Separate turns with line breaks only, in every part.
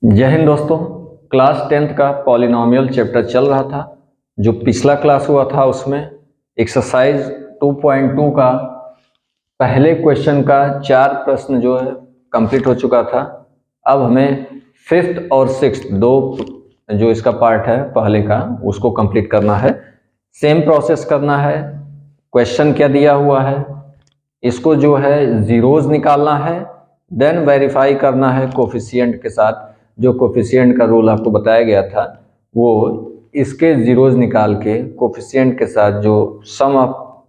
जय हिंद दोस्तों। Class 10th का पॉलिनोमियल चैप्टर चल रहा था। जो पिछला क्लास हुआ था उसमें एक्सरसाइज 2.2 का पहले क्वेश्चन का 4 प्रश्न जो है कंप्लीट हो चुका था। अब हमें 5th और 6th दो जो इसका पार्ट है पहले का उसको कंप्लीट करना है। सेम प्रोसेस करना है। क्वेश्चन क्या दिया हुआ है, इसको जो है जीरोज निकालना है, देन वेरीफाई करना है कोफिशिएंट के साथ। जो कोफिशिएंट का रूल आपको बताया गया था वो इसके जीरोज निकाल के कोफिशिएंट के साथ जो सम ऑफ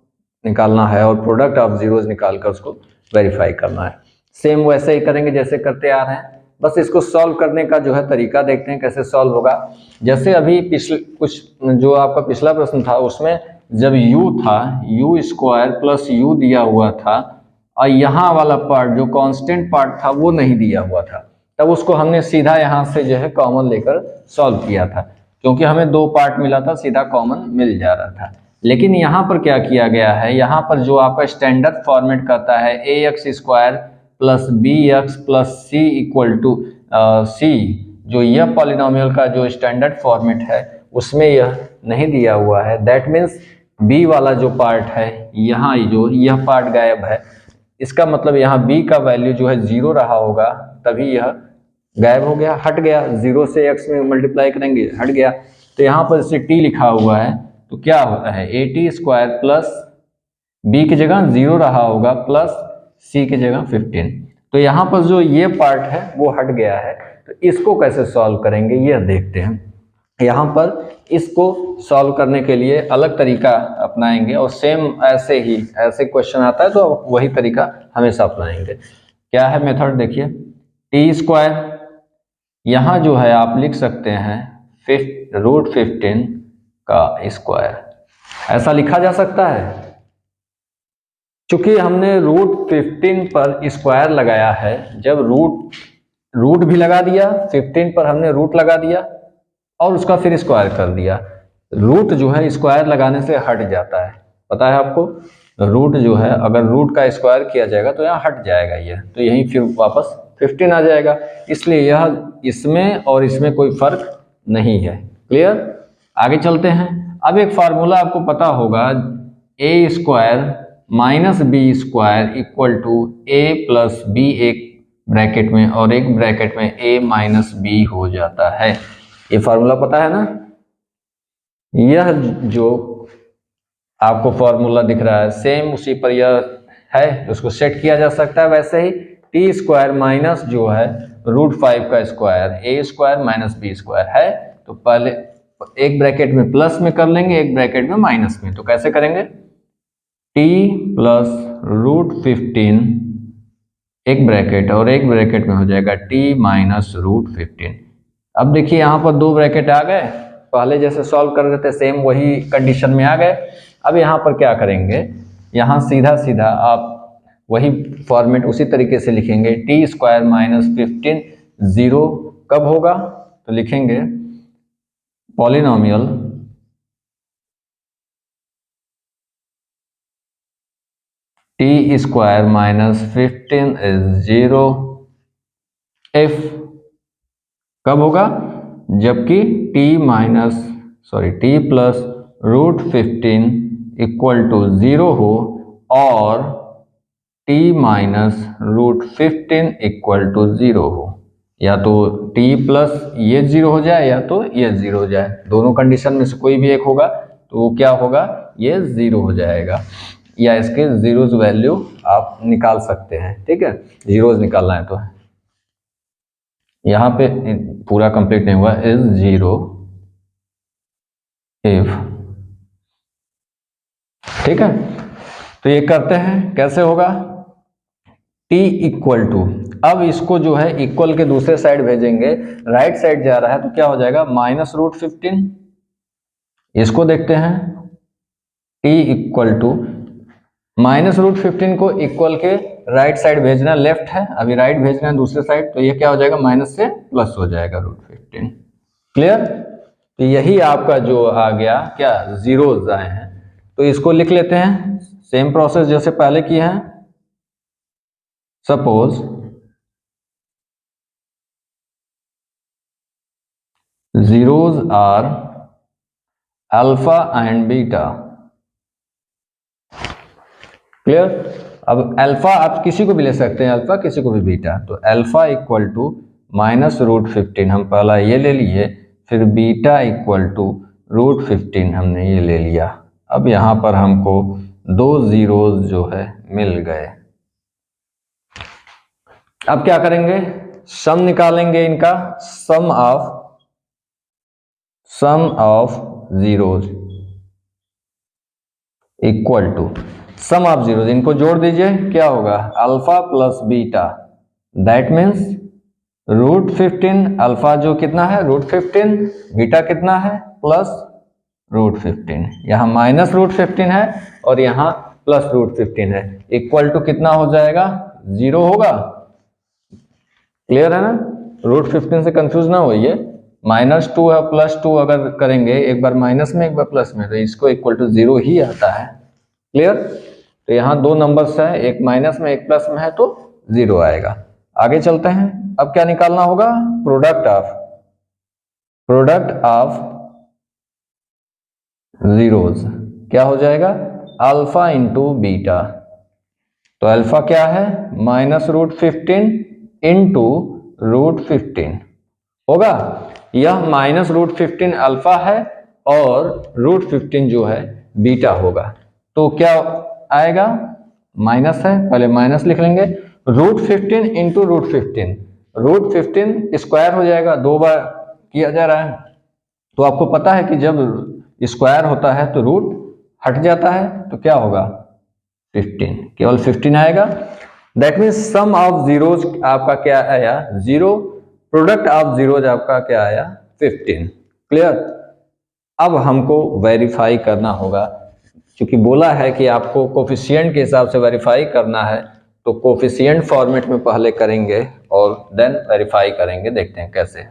निकालना है और प्रोडक्ट ऑफ जीरोज निकालकर उसको वेरीफाई करना है। सेम वैसे ही करेंगे जैसे करते आ रहे हैं। बस इसको सॉल्व करने का जो है तरीका देखते हैं कैसे सॉल्व होगा। जैसे अभी कुछ जो आपका पिछला प्रश्न था उसमें जब u था u स्क्वायर प्लस u दिया हुआ था और यहाँ वाला पार्ट जो कांस्टेंट पार्ट था वो नहीं दिया हुआ था, तब उसको हमने सीधा यहाँ से जो है कॉमन लेकर सॉल्व किया था, क्योंकि हमें दो पार्ट मिला था, सीधा कॉमन मिल जा रहा था। लेकिन यहाँ पर क्या किया गया है, यहाँ पर जो आपका स्टैंडर्ड फॉर्मेट कहता है A X square plus B x plus C equal to C, जो यह पॉलिनोमियल का जो स्टैंडर्ड फॉर्मेट है उसमें यह नहीं दिया हुआ है। दैट मीन्स बी वाला जो पार्ट है यहाँ जो यह पार्ट गायब है। इसका मतलब यहाँ बी का वैल्यू जो है 0 रहा होगा, तभी यह गायब हो गया, हट गया। 0 से x में मल्टीप्लाई करेंगे हट गया। तो यहाँ पर इसे t लिखा हुआ है तो क्या होता है a t square plus b की जगह 0 रहा होगा प्लस सी की जगह 15। तो यहाँ पर जो ये पार्ट है वो हट गया है। तो इसको कैसे सॉल्व करेंगे यह देखते हैं। यहाँ पर इसको सॉल्व करने के लिए अलग तरीका अपनाएंगे और सेम ऐसे क्वेश्चन आता है तो वही तरीका हमेशा अपनाएंगे। क्या है मेथड देखिए, टी स्क्वायर यहाँ जो है आप लिख सकते हैं √15 का स्क्वायर, ऐसा लिखा जा सकता है। चूंकि हमने √15 पर स्क्वायर लगाया है, जब रूट भी लगा दिया, 15 पर हमने रूट लगा दिया और उसका फिर स्क्वायर कर दिया। रूट जो है स्क्वायर लगाने से हट जाता है, पता है आपको। रूट जो है अगर रूट का स्क्वायर किया जाएगा तो यहाँ हट जाएगा यह, तो यहीं फिर वापस 15 आ जाएगा। इसलिए यह इसमें और इसमें कोई फर्क नहीं है। क्लियर, आगे चलते हैं। अब एक फार्मूला आपको पता होगा, A square minus B square equal to A plus B, एक ब्रैकेट में और एक ब्रैकेट में ए माइनस बी हो जाता है। ये फार्मूला पता है ना। यह जो आपको फार्मूला दिख रहा है सेम उसी पर यह है, उसको सेट किया जा सकता है। वैसे ही टी स्क्वायर माइनस जो है √5 का स्क्वायर ए स्क्वायर माइनस बी स्क्वायर है, तो पहले एक ब्रैकेट में प्लस में कर लेंगे, एक ब्रैकेट में माइनस में। तो कैसे करेंगे, टी प्लस √15 एक ब्रैकेट और एक ब्रैकेट में हो जाएगा टी माइनस √15। अब देखिए यहाँ पर दो ब्रैकेट आ गए, पहले जैसे सॉल्व कर रहे थे सेम वही कंडीशन में आ गए। अब यहाँ पर क्या करेंगे, यहाँ सीधा सीधा आप वही फॉर्मेट उसी तरीके से लिखेंगे, टी स्क्वायर माइनस 15 0 कब होगा, तो लिखेंगे polynomial T square minus 15 is 0 if कब होगा, जबकि टी प्लस √15 इक्वल टू 0 हो और टी माइनस √15 इक्वल टू 0 हो। या तो टी प्लस ये 0 हो जाए या तो ये 0 हो जाए, दोनों कंडीशन में से कोई भी एक होगा तो क्या होगा, ये 0 हो जाएगा। या इसके जीरोज वैल्यू आप निकाल सकते हैं। ठीक है, जीरोज निकालना है तो यहाँ पे पूरा कंप्लीट नहीं हुआ, इज 0 इफ। ठीक है, तो ये करते हैं कैसे होगा, t इक्वल टू, अब इसको जो है इक्वल के दूसरे साइड भेजेंगे, राइट साइड जा रहा है तो क्या हो जाएगा माइनस √15। इसको देखते हैं, t इक्वल टू माइनस √15 को इक्वल के राइट साइड भेजना, लेफ्ट है अभी राइट भेजना है दूसरे साइड, तो ये क्या हो जाएगा माइनस से प्लस हो जाएगा √15। क्लियर, तो यही आपका जो आ गया क्या, जीरोज आए हैं। तो इसको लिख लेते हैं सेम प्रोसेस जैसे पहले किए हैं। Suppose zeros are alpha and beta. Clear? अब अल्फा आप किसी को भी ले सकते हैं, अल्फा किसी को भी बीटा, तो अल्फा इक्वल टू -√15 हम पहला ये ले लिए, फिर बीटा इक्वल टू √15 हमने ये ले लिया। अब यहाँ पर हमको दो जीरोज जो है मिल गए। अब क्या करेंगे, सम निकालेंगे इनका, sum of zeros equal to sum of zeros, इनको जोड़ दीजिए, क्या होगा, alpha plus beta, that means √15, alpha जो कितना है √15, बीटा कितना है प्लस √15, यहाँ -√15 है और यहाँ प्लस √15 है, इक्वल टू कितना हो जाएगा, 0 होगा। क्लियर है ना? √15 से कंफ्यूज ना होइए, -2 है +2 अगर करेंगे, एक बार माइनस में एक बार प्लस में, तो इसको इक्वल टू 0 ही आता है। क्लियर? तो यहाँ दो नंबर्स है, एक माइनस में एक प्लस में है तो 0 आएगा। आगे चलते हैं, अब क्या निकालना होगा, प्रोडक्ट ऑफ जीरोज, क्या हो जाएगा, अल्फा इंटू बीटा, तो अल्फा क्या है -√15 इंटू √15 होगा, यह -√15 अल्फा है और √15 जो है बीटा होगा, तो क्या आएगा, माइनस है, पहले माइनस लिख लेंगे, √15 इंटू √15, √15 स्क्वायर हो जाएगा, दो बार किया जा रहा है, तो आपको पता है कि जब स्क्वायर होता है तो रूट हट जाता है, तो क्या होगा 15, केवल 15 आएगा। That means sum of zeros आपका क्या आया 0, प्रोडक्ट ऑफ जीरोज आपका क्या आया 15। क्लियर? अब हमको वेरीफाई करना होगा, क्योंकि बोला है कि आपको कोफिशिएंट के हिसाब से वेरीफाई करना है, तो कोफिशिएंट फॉर्मेट में पहले करेंगे और देन वेरीफाई करेंगे। देखते हैं कैसे।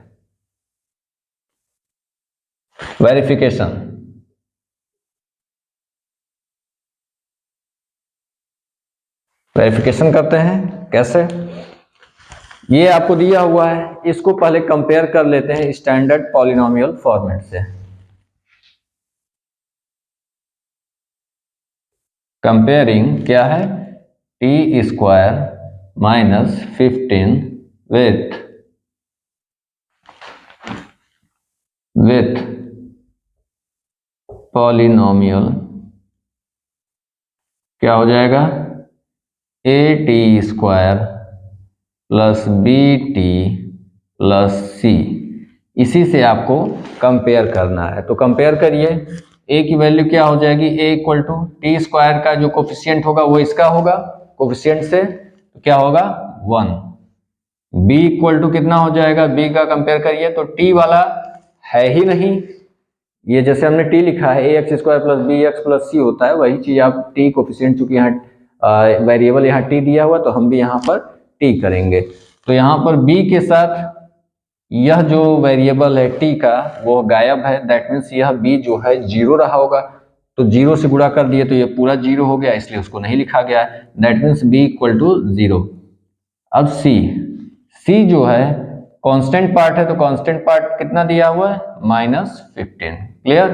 वेरिफिकेशन करते हैं कैसे, ये आपको दिया हुआ है, इसको पहले कंपेयर कर लेते हैं स्टैंडर्ड पॉलिनोमियल फॉर्मेट से। कंपेयरिंग क्या है, टी स्क्वायर -15 विथ पॉलिनोमियल, क्या हो जाएगा, AT² plus BT plus C, इसी से आपको कंपेयर करना है। तो कंपेयर करिए, A की वैल्यू क्या हो जाएगी, A equal to t square का जो कोफिशिएंट होगा वो इसका होगा, कोफिशिएंट से तो क्या होगा 1, B इक्वल टू कितना हो जाएगा, B का कंपेयर करिए तो T वाला है ही नहीं, ये जैसे हमने T लिखा है AX² plus BX plus C होता है, वही चीज आप T कोफिशिएंट, चूंकि यहाँ वेरिएबल यहाँ T दिया हुआ तो हम भी यहाँ पर T करेंगे, तो यहाँ पर B के साथ यह जो वेरिएबल है T का वो गायब है, दैट मीन्स यह B जो है 0 रहा होगा, तो 0 से गुणा कर दिए तो ये पूरा 0 हो गया, इसलिए उसको नहीं लिखा गया है, that means B equal to 0। अब C जो है कांस्टेंट पार्ट है, तो कांस्टेंट पार्ट कितना दिया हुआ है -15। क्लियर?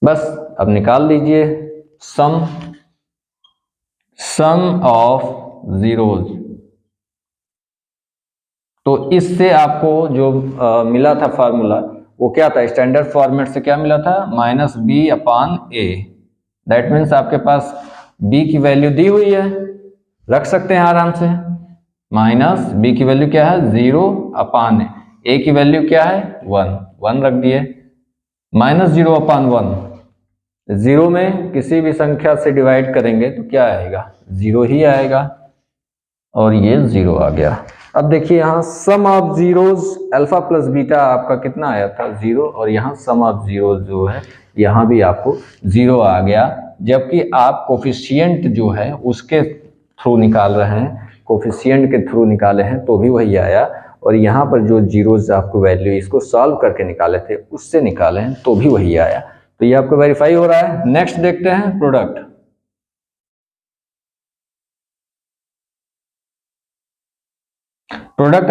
बस अब निकाल लीजिए सम ऑफ जीरोज, तो इससे आपको जो मिला था फार्मूला वो क्या था, स्टैंडर्ड फॉर्मेट से क्या मिला था -B/A, दैट मीन्स आपके पास B की वैल्यू दी हुई है, रख सकते हैं आराम से, -B की वैल्यू क्या है 0/A, A की वैल्यू क्या है 1 रख दिए, -0/1, 0 में किसी भी संख्या से डिवाइड करेंगे तो क्या आएगा 0 ही आएगा, और ये 0 आ गया। अब देखिए यहाँ sum of zeros alpha plus beta आपका कितना आया था 0, और यहाँ सम ऑफ जीरोज जो है यहाँ भी आपको 0 आ गया, जबकि आप कोफिशिएंट जो है उसके थ्रू निकाल रहे हैं, कोफिशिएंट के थ्रू निकाले हैं तो भी वही आया, और यहाँ पर जो जीरोज आपको वैल्यू इसको सॉल्व करके निकाले थे उससे निकाले हैं तो भी वही आया, तो ये आपको वेरीफाई हो रहा है। नेक्स्ट देखते हैं प्रोडक्ट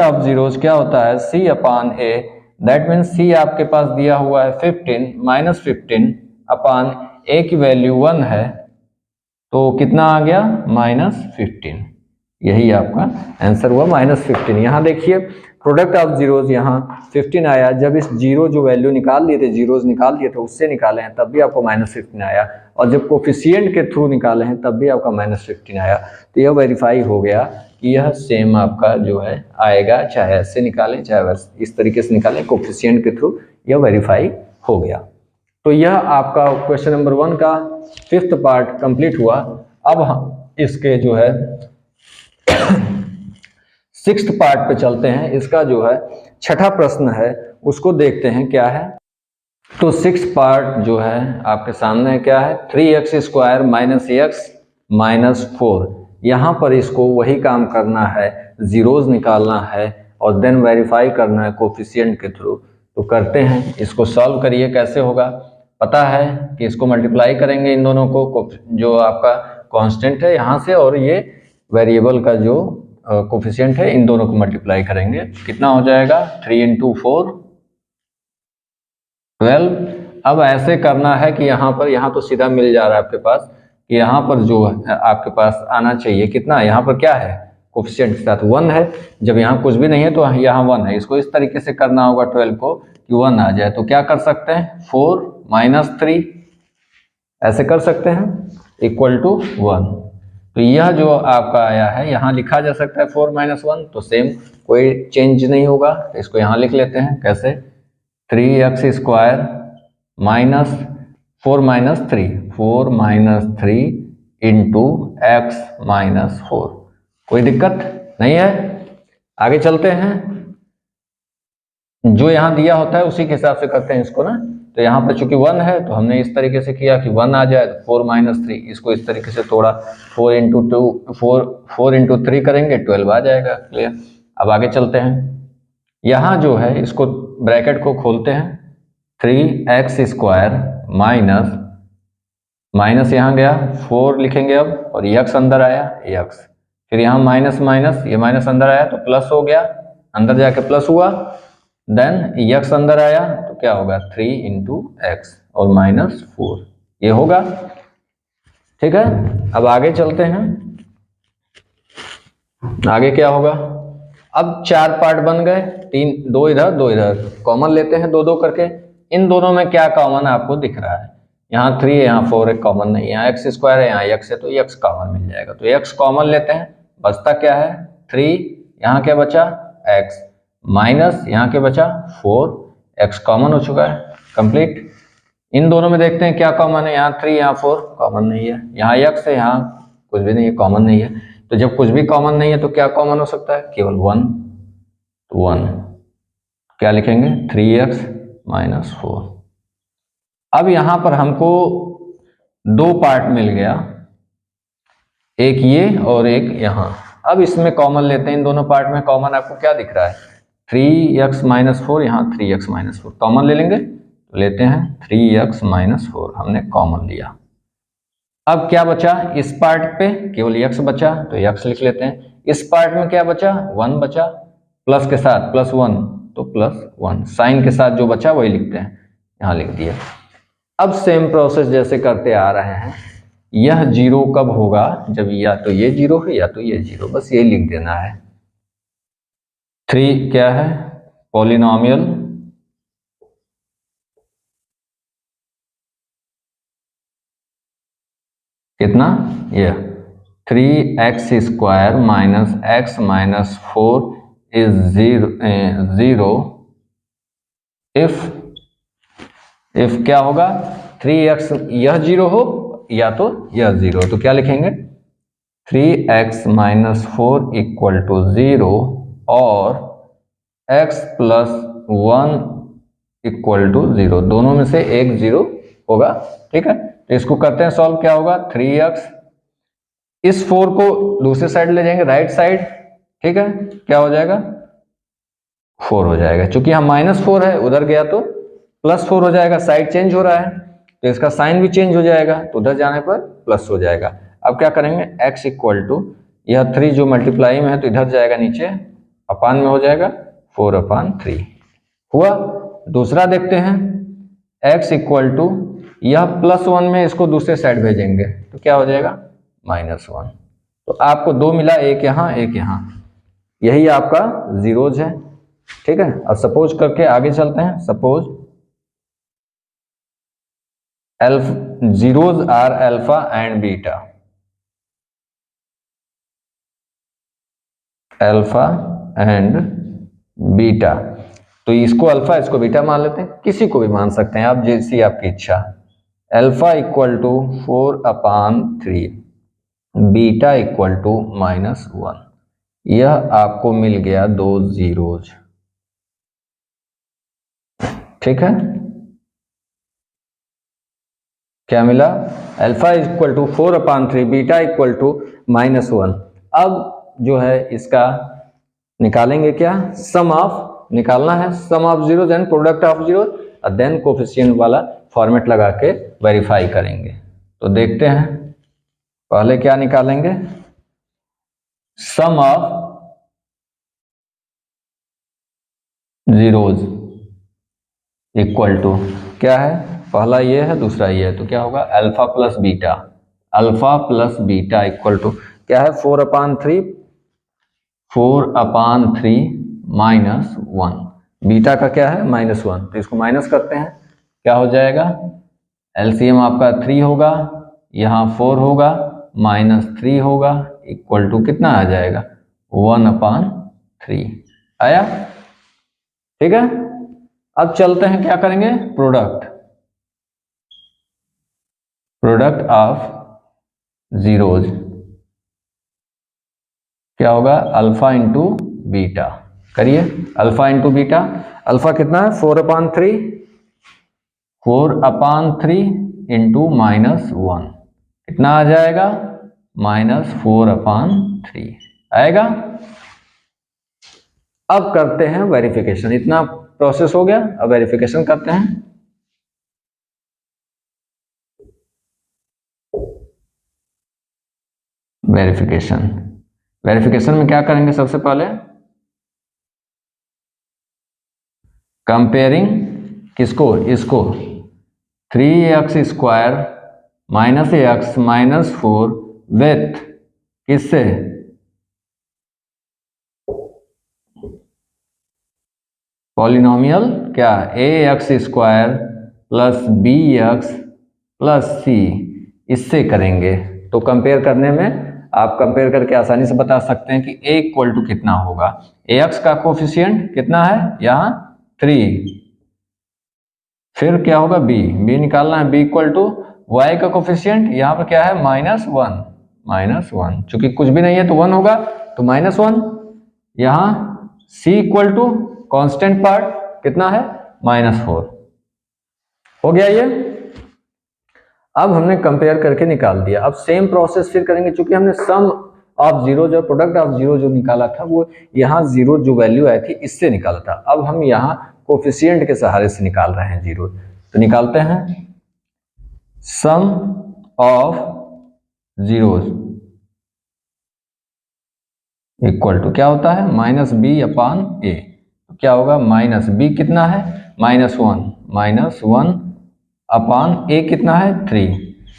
ऑफ जीरोज क्या होता है, C/A, दैट मीन्स सी आपके पास दिया हुआ है 15 -15 अपान ए की वैल्यू 1 है, तो कितना आ गया -15। यही आपका आंसर हुआ -15। यहाँ देखिए प्रोडक्ट ऑफ जीरोज यहाँ 15 आया, जब इस जीरो जो वैल्यू निकाल लिए थे, जीरोज निकाल दिए थे, उससे निकाले हैं तब भी आपको -15 आया, और जब कोफिशिएंट के थ्रू निकाले हैं तब भी आपका -15 आया। तो यह वेरीफाई हो गया कि यह सेम आपका जो है आएगा, चाहे ऐसे निकालें चाहे वैसे इस तरीके से निकालें, कोफिशिएंट के थ्रू यह वेरीफाई हो गया। तो यह आपका क्वेश्चन नंबर 1 का 5th पार्ट कंप्लीट हुआ। अब हम इसके जो है 6th पार्ट पे चलते हैं। इसका जो है 6ठा प्रश्न है उसको देखते हैं क्या है। तो 6th पार्ट जो है आपके सामने क्या है, 3x² - x - 4। यहाँ पर इसको वही काम करना है, जीरोज निकालना है और देन वेरीफाई करना है कोफिशिएंट के थ्रू। तो करते हैं, इसको सॉल्व करिए। कैसे होगा पता है कि इसको मल्टीप्लाई करेंगे इन दोनों को, जो आपका कांस्टेंट है यहाँ से और ये वेरिएबल का जो कोफिशिएंट है, इन दोनों को मल्टीप्लाई करेंगे। कितना हो जाएगा 3 × 4 12। अब ऐसे करना है कि यहाँ तो सीधा मिल जा रहा है आपके पास कि यहाँ पर जो आपके पास आना चाहिए कितना, यहाँ पर क्या है कोफिशिएंट के साथ 1 है। जब यहाँ कुछ भी नहीं है तो यहाँ 1 है। इसको इस तरीके से करना होगा 12 को कि 1 आ जाए। तो क्या कर सकते हैं 4 - 3 ऐसे कर सकते हैं = 1। तो यह जो आपका आया है यहाँ लिखा जा सकता है 4 - 1, तो सेम कोई चेंज नहीं होगा। इसको यहाँ लिख लेते हैं कैसे, 3x² - 4 - 3 × x - 4। कोई दिक्कत नहीं है। आगे चलते हैं, जो यहाँ दिया होता है उसी के हिसाब से करते हैं इसको ना। तो यहाँ पर चूंकि 1 है तो हमने इस तरीके से किया कि 1 आ जाए, तो 4 - 3, इसको इस तरीके से तोड़ा, 4 × 3 करेंगे 12 आ जाएगा। क्लियर। अब आगे चलते हैं, यहाँ जो है इसको ब्रैकेट को खोलते हैं, 3x² माइनस यहाँ गया 4 लिखेंगे अब, और x अंदर आया x, फिर यहाँ माइनस माइनस, ये माइनस अंदर आया तो प्लस हो गया, अंदर जाके प्लस हुआ, देन x अंदर आया तो क्या होगा 3 × x और -4 ये होगा। ठीक है। अब आगे चलते हैं, आगे क्या होगा। अब 4 पार्ट बन गए, 3, 2 इधर 2 इधर, कॉमन लेते हैं 2 2 करके। इन दोनों में क्या कॉमन आपको दिख रहा है, यहाँ 3 है, यहाँ 4 है, कॉमन नहीं, यहाँ x² है, यहाँ x है, तो x कॉमन मिल जाएगा। तो x कॉमन लेते हैं, बचता क्या है 3, यहाँ क्या बचा x, माइनस यहाँ क्या बचा 4, x कॉमन हो चुका है, कंप्लीट। इन दोनों में देखते हैं क्या कॉमन है, यहाँ 3 यहाँ 4 कॉमन नहीं है, यहाँ x है, यहाँ कुछ भी नहीं है, कॉमन नहीं है। तो जब कुछ भी कॉमन नहीं है तो क्या कॉमन हो सकता है, केवल 1। तो 1 क्या लिखेंगे 3x - 4। अब यहाँ पर हमको 2 पार्ट मिल गया, एक ये और एक यहाँ। अब इसमें कॉमन लेते हैं, इन दोनों पार्ट में कॉमन आपको क्या दिख रहा है 3x - 4, यहाँ 3x - 4 कॉमन ले लेंगे, तो लेते हैं 3x - 4 हमने कॉमन लिया। अब क्या बचा, इस पार्ट पे केवल x बचा तो x लिख लेते हैं, इस पार्ट में क्या बचा 1 बचा, प्लस के साथ +1 तो +1, साइन के साथ जो बचा वही लिखते हैं, यहाँ लिख दिया। अब सेम प्रोसेस जैसे करते आ रहे हैं, यह 0 कब होगा, जब या तो ये 0 है या तो ये 0, बस ये लिख देना है। 3 क्या है पॉलिनोमियल, कितना यह 3x² - x - 4 is 0 if क्या होगा 3x यह 0 हो या तो यह 0, तो क्या लिखेंगे 3x - 4 = 0 और x + 1 = 0, दोनों में से एक 0 होगा। ठीक है, तो इसको करते हैं सॉल्व, क्या होगा 3x, इस 4 को दूसरे साइड ले जाएंगे राइट साइड, ठीक है, क्या हो जाएगा 4 हो जाएगा, क्योंकि यहाँ -4 है, उधर गया तो +4 हो जाएगा, साइड चेंज हो रहा है तो इसका साइन भी चेंज हो जाएगा, तो उधर जाने पर प्लस हो जाएगा। अब क्या करेंगे x = यह 3 जो मल्टीप्लाई में है तो इधर जाएगा नीचे, अपान में हो जाएगा 4/3 हुआ। दूसरा देखते हैं, x इक्वल टू, यह +1 में इसको दूसरे साइड भेजेंगे तो क्या हो जाएगा -1। तो आपको 2 मिला, एक यहाँ एक यहाँ, यही आपका जीरोज है। ठीक है, अब सपोज करके आगे चलते हैं। Suppose zeros are alpha and beta, alpha and beta, तो इसको अल्फा इसको बीटा मान लेते हैं, किसी को भी मान सकते हैं आप, जैसी आपकी इच्छा। Alpha equal to 4/3, beta equal to -1। यह आपको मिल गया 2 जीरोज। ठीक है, क्या मिला? Alpha equal to 4/3, beta equal to -1। अब जो है इसका निकालेंगे क्या, सम ऑफ निकालना है, sum of zeros and product of zeros, और देन कोफिशिएंट वाला फॉर्मेट लगा के वेरीफाई करेंगे। तो देखते हैं, पहले क्या निकालेंगे, सम ऑफ जीरोज इक्वल टू क्या है, पहला ये है दूसरा ये है, तो क्या होगा alpha plus beta, alpha plus beta equal to क्या है 4/3 -1, बीटा का क्या है -1, तो इसको माइनस करते हैं, क्या हो जाएगा, एलसीएम आपका 3 होगा, यहाँ 4 होगा, -3 होगा, इक्वल टू कितना आ जाएगा 1/3 आया। ठीक है, अब चलते हैं, क्या करेंगे, प्रोडक्ट ऑफ जीरोज, क्या होगा अल्फा इंटू बीटा, करिए अल्फा इंटू बीटा, अल्फा कितना है 4/3 इंटू -1, कितना आ जाएगा -4/3 आएगा। अब करते हैं वेरिफिकेशन, इतना प्रोसेस हो गया, अब वेरिफिकेशन करते हैं। वेरिफिकेशन में क्या करेंगे, सबसे पहले कंपेयरिंग किसको, इसको 3x² -x -4 विथ किससे, पॉलिनोमियल क्या ax² + bx + c, इससे करेंगे। तो कंपेयर करने में आप कंपेयर करके आसानी से बता सकते हैं कि a इक्वल टू कितना होगा, ax का कोफिशिएंट कितना है यहाँ 3, फिर क्या होगा b निकालना है, b इक्वल टू y का कोफिशिएंट यहाँ पर क्या है -1, चूंकि कुछ भी नहीं है तो 1 होगा, तो -1, यहाँ c equal to constant part कितना है -4, हो गया ये। अब हमने कंपेयर करके निकाल दिया, अब सेम प्रोसेस फिर करेंगे, चूंकि हमने सम ऑफ जीरो जो प्रोडक्ट ऑफ जीरो जो निकाला था वो यहाँ जीरो जो वैल्यू आई थी इससे निकाला था, अब हम यहाँ कोफिशिएंट के सहारे से निकाल रहे हैं जीरो। तो निकालते हैं, सम ऑफ जीरोज इक्वल टू क्या होता है -b/a, तो क्या होगा -b कितना है -1 /a कितना है 3,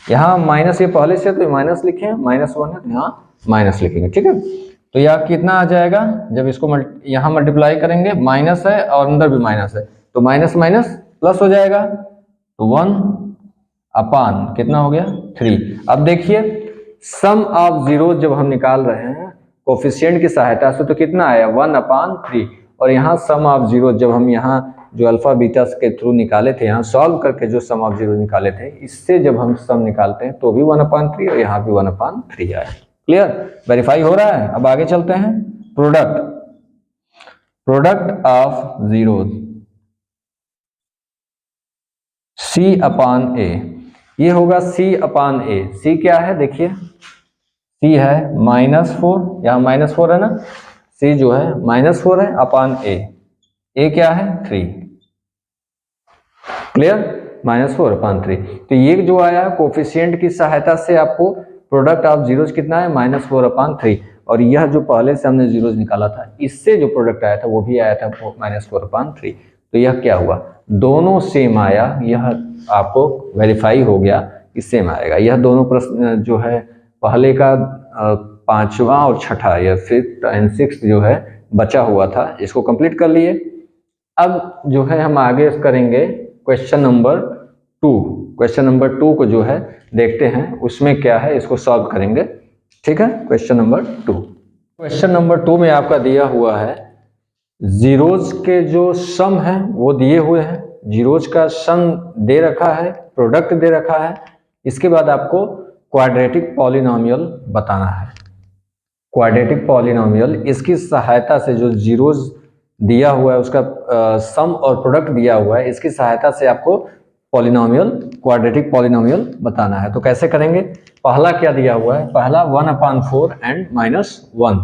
यहाँ माइनस ये पहले से तो माइनस लिखे हैं, -1 है तो यहाँ माइनस लिखेंगे। ठीक है, तो यह कितना आ जाएगा, जब इसको यहाँ मल्टीप्लाई करेंगे, माइनस है और अंदर भी माइनस है, तो माइनस माइनस प्लस हो जाएगा, तो 1/ कितना हो गया 3। अब देखिए सम ऑफ जीरो जब हम निकाल रहे हैं कोफिशिएंट की सहायता से तो कितना आया 1/3, और यहाँ सम ऑफ जीरो जब हम यहाँ जो अल्फा बीटा के थ्रू निकाले थे, यहाँ सॉल्व करके जो सम ऑफ जीरो निकाले थे, इससे जब हम सम निकालते हैं तो भी 1/3 और यहाँ भी 1/3 आया। क्लियर, वेरीफाई हो रहा है। अब आगे चलते हैं, प्रोडक्ट ऑफ जीरो C/A, ये होगा C/A। C क्या है देखिए, C है -4, यहाँ -4 है ना, C जो है -4 है अपान A क्या है 3, क्लियर, -4/3। तो ये जो आया कोफिशिएंट की सहायता से आपको प्रोडक्ट ऑफ जीरोज कितना है -4/3, और यह जो पहले से हमने जीरोज निकाला था इससे जो प्रोडक्ट आया था वो भी आया था -4/3। तो यह क्या हुआ, दोनों सेम आया, यह आपको वेरीफाई हो गया कि सेम आएगा। यह दोनों प्रश्न जो है पहले का 5वां और 6ठा, यह 5th and 6th जो है बचा हुआ था, इसको कंप्लीट कर लिए। अब जो है हम आगे करेंगे क्वेश्चन नंबर 2। क्वेश्चन नंबर 2 को जो है देखते हैं उसमें क्या है, इसको सॉल्व करेंगे। ठीक है, क्वेश्चन नंबर 2। क्वेश्चन नंबर 2 में आपका दिया हुआ है जीरोज के जो सम है वो दिए हुए हैं, जीरोज का सम दे रखा है, प्रोडक्ट दे रखा है। इसके बाद आपको क्वाड्रेटिक पॉलिनोमियल बताना है। क्वाड्रेटिक पॉलिनोमियल, इसकी सहायता से जो जीरोज दिया हुआ है उसका सम और प्रोडक्ट दिया हुआ है, इसकी सहायता से आपको पॉलिनोमियल, क्वाड्रेटिक पॉलिनोमियल बताना है। तो कैसे करेंगे, पहला क्या दिया हुआ है, पहला 1/4 एंड -1।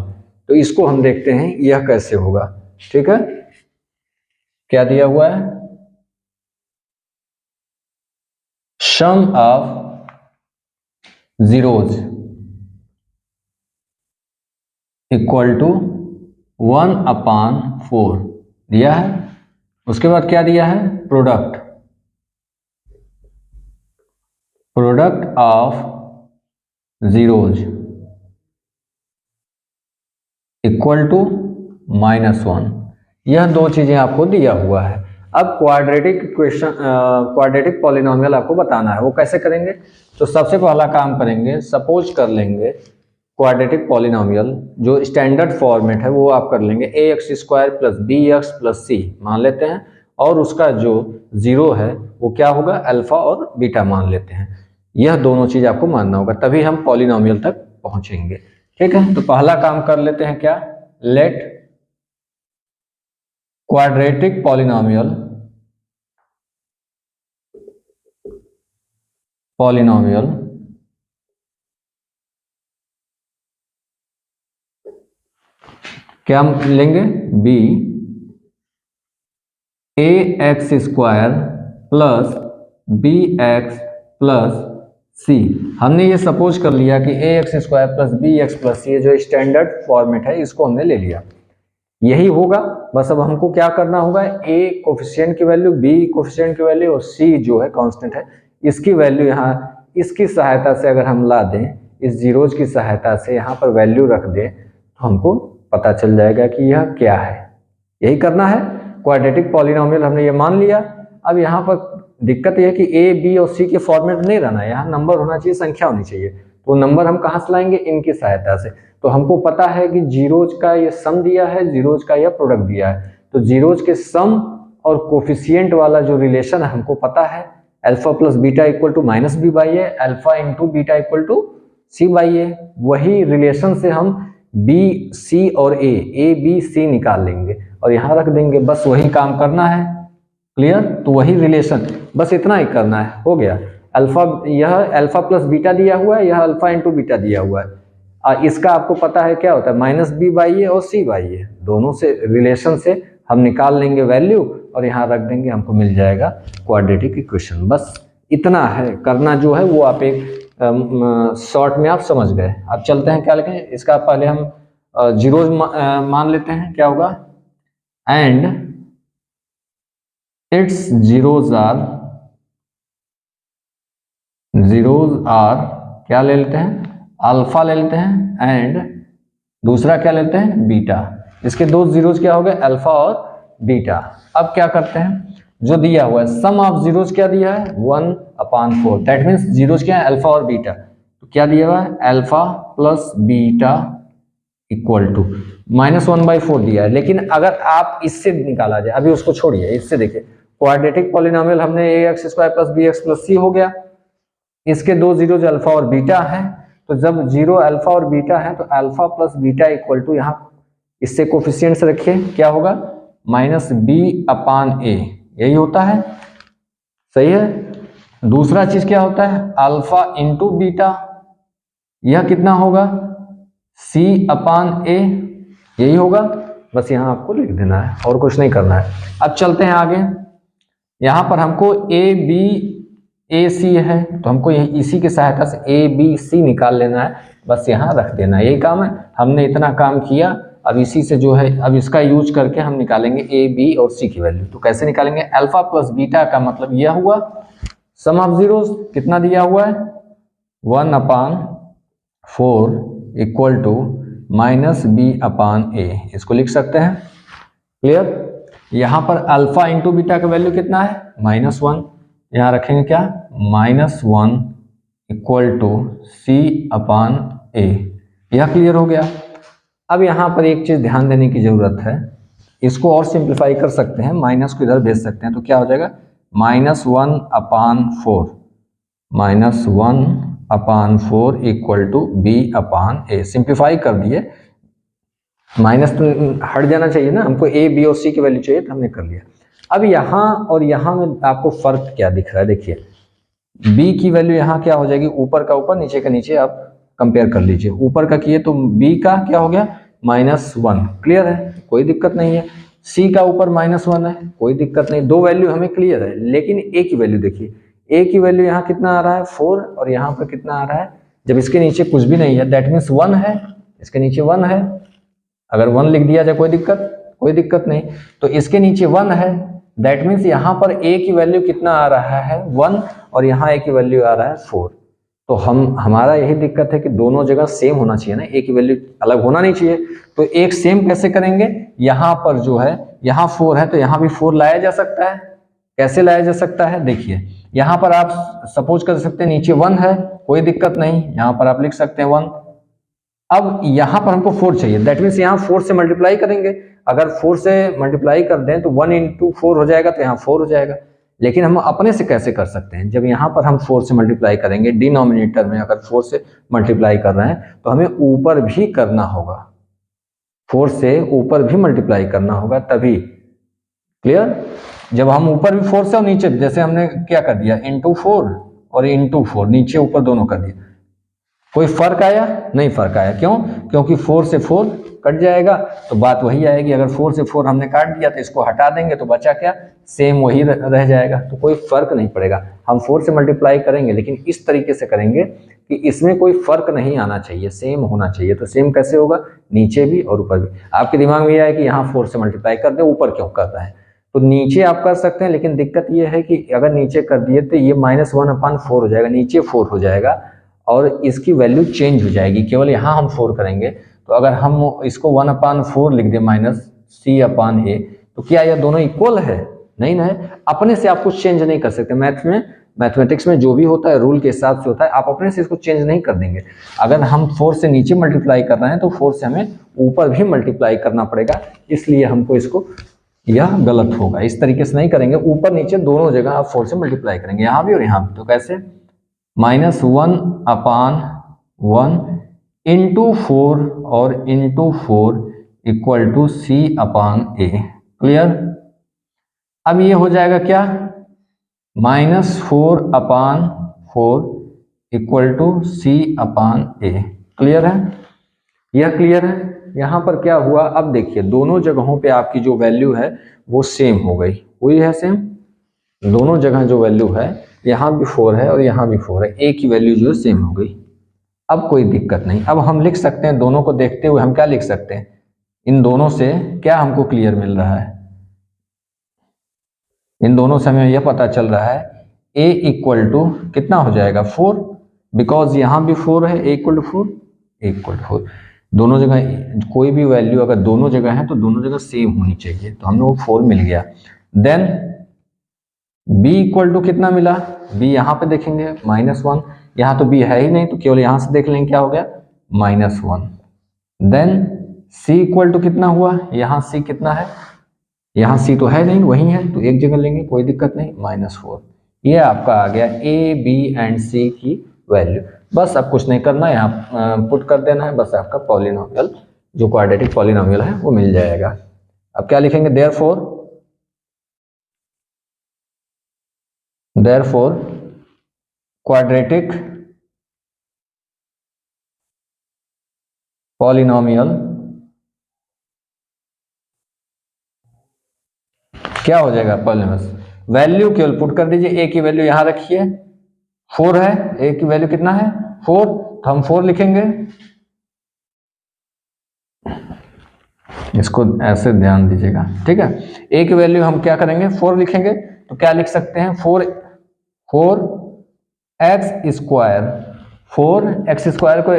तो इसको हम देखते हैं यह कैसे होगा। ठीक है, क्या दिया हुआ है, sum of zeros equal to 1/4 दिया है। उसके बाद क्या दिया है, product of zeros equal to -1। यह दो चीजें आपको दिया हुआ है। अब क्वाड्रेटिक इक्वेशन, क्वाड्रेटिक पॉलिनोमियल आपको बताना है, वो कैसे करेंगे। तो सबसे पहला काम करेंगे, सपोज कर लेंगे क्वाड्रेटिक पॉलिनोमियल जो स्टैंडर्ड फॉर्मेट है वो आप कर लेंगे ax² + bx + c मान लेते हैं, और उसका जो जीरो है वो क्या होगा, अल्फा और बीटा मान लेते हैं। यह दोनों चीज आपको मानना होगा, तभी हम पॉलिनोमियल तक पहुंचेंगे। ठीक है, तो पहला काम कर लेते हैं क्या, लेट क्वाड्रेटिक पॉलिनोमियल क्या हम लेंगे, b ax² + bx + c। हमने ये सपोज कर लिया कि ax² + bx + c जो स्टैंडर्ड फॉर्मेट है इसको हमने ले लिया, यही होगा। बस अब हमको क्या करना होगा, a कोफिशिएंट की वैल्यू, b कोफिशिएंट की वैल्यू और c जो है कांस्टेंट है, इसकी वैल्यू यहाँ इसकी सहायता से अगर हम ला दें, इस जीरोज की सहायता से यहाँ पर वैल्यू रख दें, तो हमको पता चल जाएगा कि यह क्या है। यही करना है, क्वाड्रेटिक पॉलिनोमियल हमने ये मान लिया। अब यहाँ पर दिक्कत यह है कि a, b और c के फॉर्मेट नहीं रहना है, यहाँ नंबर होना चाहिए, संख्या होनी चाहिए। तो नंबर हम कहाँ से लाएंगे, इनकी सहायता से। तो हमको पता है कि जीरोज का ये सम दिया है, जीरोज का यह प्रोडक्ट दिया है, तो जीरोज के सम और कोफिशिएंट वाला जो रिलेशन है हमको पता है, alpha + beta = -b/a, alpha × beta = c/a। वही रिलेशन से हम b, c और a b c निकाल लेंगे और यहाँ रख देंगे, बस वही काम करना है। क्लियर, तो वही रिलेशन, बस इतना ही करना है, हो गया। अल्फा, यह अल्फा + बीटा दिया हुआ है, यह अल्फा × बीटा दिया हुआ है, इसका आपको पता है क्या होता है, -b/a और c/a, दोनों से रिलेशन से हम निकाल लेंगे वैल्यू और यहाँ रख देंगे, हमको मिल जाएगा क्वाड्रेटिक इक्वेशन। बस इतना है करना, जो है वो आप एक शॉर्ट में आप समझ गए। अब चलते हैं क्या लिखें, इसका पहले हम जीरोज मान लेते हैं, क्या होगा, एंड इट्स जीरोज आर क्या ले लेते हैं, अल्फा ले लेते हैं, एंड दूसरा क्या लेते हैं, बीटा। इसके दो जीरोज क्या हो गए, अल्फा और बीटा। अब क्या करते हैं, जो दिया हुआ है सम ऑफ जीरोज क्या दिया है, 1/4, दैट मीन्स जीरोज क्या है, अल्फा और बीटा। तो क्या दिया हुआ है, अल्फा + बीटा = -1/4 दिया है। लेकिन अगर आप इससे निकाला जाए, अभी उसको छोड़िए, इससे देखिए, क्वाड्रेटिक पॉलिनोमियल हमने ax² + bx + c हो गया, इसके दो जीरोज अल्फा और बीटा हैं। तो जब जीरो अल्फा और बीटा है तो अल्फा + बीटा = यहाँ इससे कोफिशिएंट्स रखिए, क्या होगा, -b/a, यही होता है, सही है। दूसरा चीज क्या होता है, अल्फा × बीटा, यह कितना होगा, c/a, यही होगा। बस यहाँ आपको लिख देना है और कुछ नहीं करना है। अब चलते हैं आगे, यहाँ पर हमको a b a c है, तो हमको इसी की सहायता से a b c निकाल लेना है, बस यहाँ रख देना है, यही काम है। हमने इतना काम किया, अब इसी से जो है, अब इसका यूज करके हम निकालेंगे ए, बी और सी की वैल्यू। तो कैसे निकालेंगे? अल्फा प्लस बीटा का मतलब यह हुआ सम ऑफ जीरोस कितना दिया हुआ है 1/4 equal to minus b upon ए, इसको लिख सकते हैं। क्लियर? यहां पर अल्फा इंटू बीटा का वैल्यू कितना है -1, यहां रखेंगे क्या -1 इक्वल टू सी अपान ए। यह क्लियर हो गया। अब यहां पर एक चीज ध्यान देने की जरूरत है, इसको और सिंप्लीफाई कर सकते हैं, माइनस को इधर भेज सकते हैं, तो क्या हो जाएगा -1/4 equal to b upon a. Simplify कर दिए, माइनस तो हट जाना चाहिए ना, हमको ए, बी और सी की वैल्यू चाहिए, तो हमने कर लिया। अब यहाँ और यहाँ में आपको फर्क क्या दिख रहा है? देखिए b की वैल्यू यहाँ क्या हो जाएगी, ऊपर का ऊपर नीचे का नीचे, आप कंपेयर कर लीजिए। ऊपर का किए तो b का क्या हो गया -1, क्लियर है, कोई दिक्कत नहीं है। c का ऊपर -1 है, कोई दिक्कत नहीं, दो वैल्यू हमें क्लियर है। लेकिन a की वैल्यू देखिए, a की वैल्यू यहाँ कितना आ रहा है 4, और यहाँ पर कितना आ रहा है, जब इसके नीचे कुछ भी नहीं है दैट मीन्स 1 है, इसके नीचे 1 है। अगर 1 लिख दिया जाए कोई दिक्कत नहीं, तो इसके नीचे 1 है, दैट मीन्स यहाँ पर a की वैल्यू कितना आ रहा है 1, और यहाँ a की वैल्यू आ रहा है 4। तो हमारा यही दिक्कत है कि दोनों जगह सेम होना चाहिए ना, a की वैल्यू अलग होना नहीं चाहिए। तो एक सेम कैसे करेंगे, यहाँ पर जो है यहाँ 4 है तो यहाँ भी 4 लाया जा सकता है। कैसे लाया जा सकता है? देखिए यहाँ पर आप सपोज कर सकते हैं नीचे 1 है, कोई दिक्कत नहीं, यहाँ पर आप लिख सकते हैं 1। अब यहाँ पर हमको 4 चाहिए, दैट मीन्स यहाँ 4 से मल्टीप्लाई करेंगे। अगर 4 से मल्टीप्लाई कर दें तो 1 × 4 हो जाएगा, तो यहाँ 4 हो जाएगा। लेकिन हम अपने से कैसे कर सकते हैं? जब यहाँ पर हम 4 से मल्टीप्लाई करेंगे, डिनोमिनेटर में अगर 4 से मल्टीप्लाई कर रहे हैं तो हमें ऊपर भी करना होगा, 4 से ऊपर भी मल्टीप्लाई करना होगा तभी। क्लियर? जब हम ऊपर भी 4 से और नीचे, जैसे हमने क्या कर दिया × 4 और × 4, नीचे ऊपर दोनों कर दिया, कोई फर्क आया? नहीं फर्क आया। क्यों? क्योंकि 4 से 4 कट जाएगा, तो बात वही आएगी। अगर 4 से 4 हमने काट दिया तो इसको हटा देंगे तो बचा क्या, सेम वही रह जाएगा, तो कोई फर्क नहीं पड़ेगा। हम 4 से मल्टीप्लाई करेंगे लेकिन इस तरीके से करेंगे कि इसमें कोई फर्क नहीं आना चाहिए, सेम होना चाहिए। तो सेम कैसे होगा, नीचे भी और ऊपर भी। आपके दिमाग में यह है कि यहाँ 4 से मल्टीप्लाई कर दे, ऊपर क्यों कर रहा है, तो नीचे आप कर सकते हैं। लेकिन दिक्कत यह है कि अगर नीचे कर दिए तो ये -1/4 हो जाएगा, नीचे 4 हो जाएगा और इसकी वैल्यू चेंज हो जाएगी। केवल यहाँ हम 4 करेंगे, तो अगर हम इसको 1/4 लिख दें -c/a, तो क्या यह दोनों इक्वल है? नहीं ना है। अपने से आप कुछ चेंज नहीं कर सकते। मैथमेटिक्स में जो भी होता है रूल के हिसाब से होता है, आप अपने से इसको चेंज नहीं कर देंगे। अगर हम 4 से नीचे मल्टीप्लाई कर रहे हैं तो 4 से हमें ऊपर भी मल्टीप्लाई करना पड़ेगा, इसलिए हमको इसको, यह गलत होगा। इस तरीके से नहीं करेंगे, ऊपर नीचे दोनों जगह आप 4 से मल्टीप्लाई करेंगे, यहाँ भी और यहाँ भी। तो कैसे, -1/1 × 4 और × 4 इक्वल टू c/a। क्लियर? अब ये हो जाएगा क्या, -4/4 इक्वल टू c/a। क्लियर है? यह क्लियर है। यहाँ पर क्या हुआ, अब देखिए दोनों जगहों पे आपकी जो वैल्यू है वो सेम हो गई, हुई है सेम। दोनों जगह जो वैल्यू है, यहाँ भी 4 है और यहाँ भी 4 है, a की वैल्यू जो है सेम हो गई। अब कोई दिक्कत नहीं। अब हम लिख सकते हैं, दोनों को देखते हुए हम क्या लिख सकते हैं, इन दोनों से क्या हमको क्लियर मिल रहा है, इन दोनों से हमें यह पता चल रहा है a इक्वल टू कितना हो जाएगा 4, बिकॉज यहाँ भी 4 है, a इक्वल टू 4। दोनों जगह कोई भी वैल्यू अगर दोनों जगह है तो दोनों जगह सेम होनी चाहिए, तो हम लोग 4 मिल गया। देन b इक्वल टू कितना मिला, b यहाँ पे देखेंगे -1, यहाँ तो b है ही नहीं, तो केवल यहाँ से देख लेंगे क्या हो गया -1। देन c इक्वल टू कितना हुआ, यहाँ c कितना है, यहाँ c तो है नहीं, वही है, तो एक जगह लेंगे, कोई दिक्कत नहीं, -4। ये आपका आ गया a, b एंड c की वैल्यू। बस अब कुछ नहीं करना, यहाँ पुट कर देना है, बस आपका पॉलिनोमियल जो क्वाड्रेटिक पॉलिनोमियल है वो मिल जाएगा। अब क्या लिखेंगे, देयरफॉर क्वाड्रेटिक पॉलिनोमियल क्या हो जाएगा, पॉलिनोमियल वैल्यू केवल पुट कर दीजिए। a की वैल्यू यहां रखिए, 4 है, a की वैल्यू कितना है 4, तो हम 4 लिखेंगे। इसको ऐसे ध्यान दीजिएगा, ठीक है। ए की वैल्यू हम क्या करेंगे, 4 लिखेंगे, तो क्या लिख सकते हैं, 4x स्क्वायर, 4x स्क्वायर को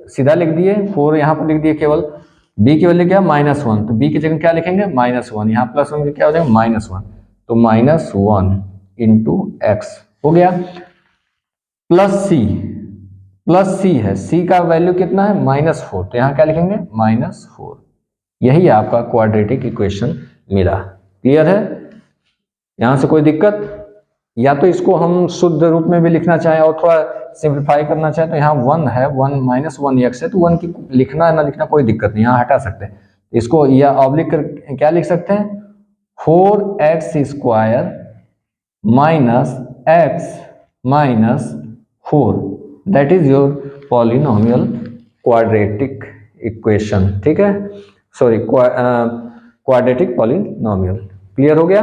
सीधा लिख दिए, 4 यहाँ पर लिख दिए केवल। b की वैल्यू क्या, -1, तो b की जगह क्या लिखेंगे, -1, यहाँ +1 क्या हो जाएगा, -1, तो -1 इंटू एक्स हो गया, प्लस सी है, c का वैल्यू कितना है, -4, तो यहाँ क्या लिखेंगे, -4। यही आपका क्वाड्रेटिक इक्वेशन मिला। क्लियर है, यहां से कोई दिक्कत? या तो इसको हम शुद्ध रूप में भी लिखना चाहें और थोड़ा सिंप्लीफाई करना चाहें तो यहाँ 1 है, 1 -1x है, तो 1 की लिखना ना लिखना कोई दिक्कत नहीं, यहाँ हटा सकते हैं इसको, या ऑब्लिक कर क्या लिख सकते हैं, 4x square -x -4, that is your polynomial quadratic equation, ठीक है, सॉरी क्वाड्रेटिक पॉलिनोमियल। क्लियर हो गया,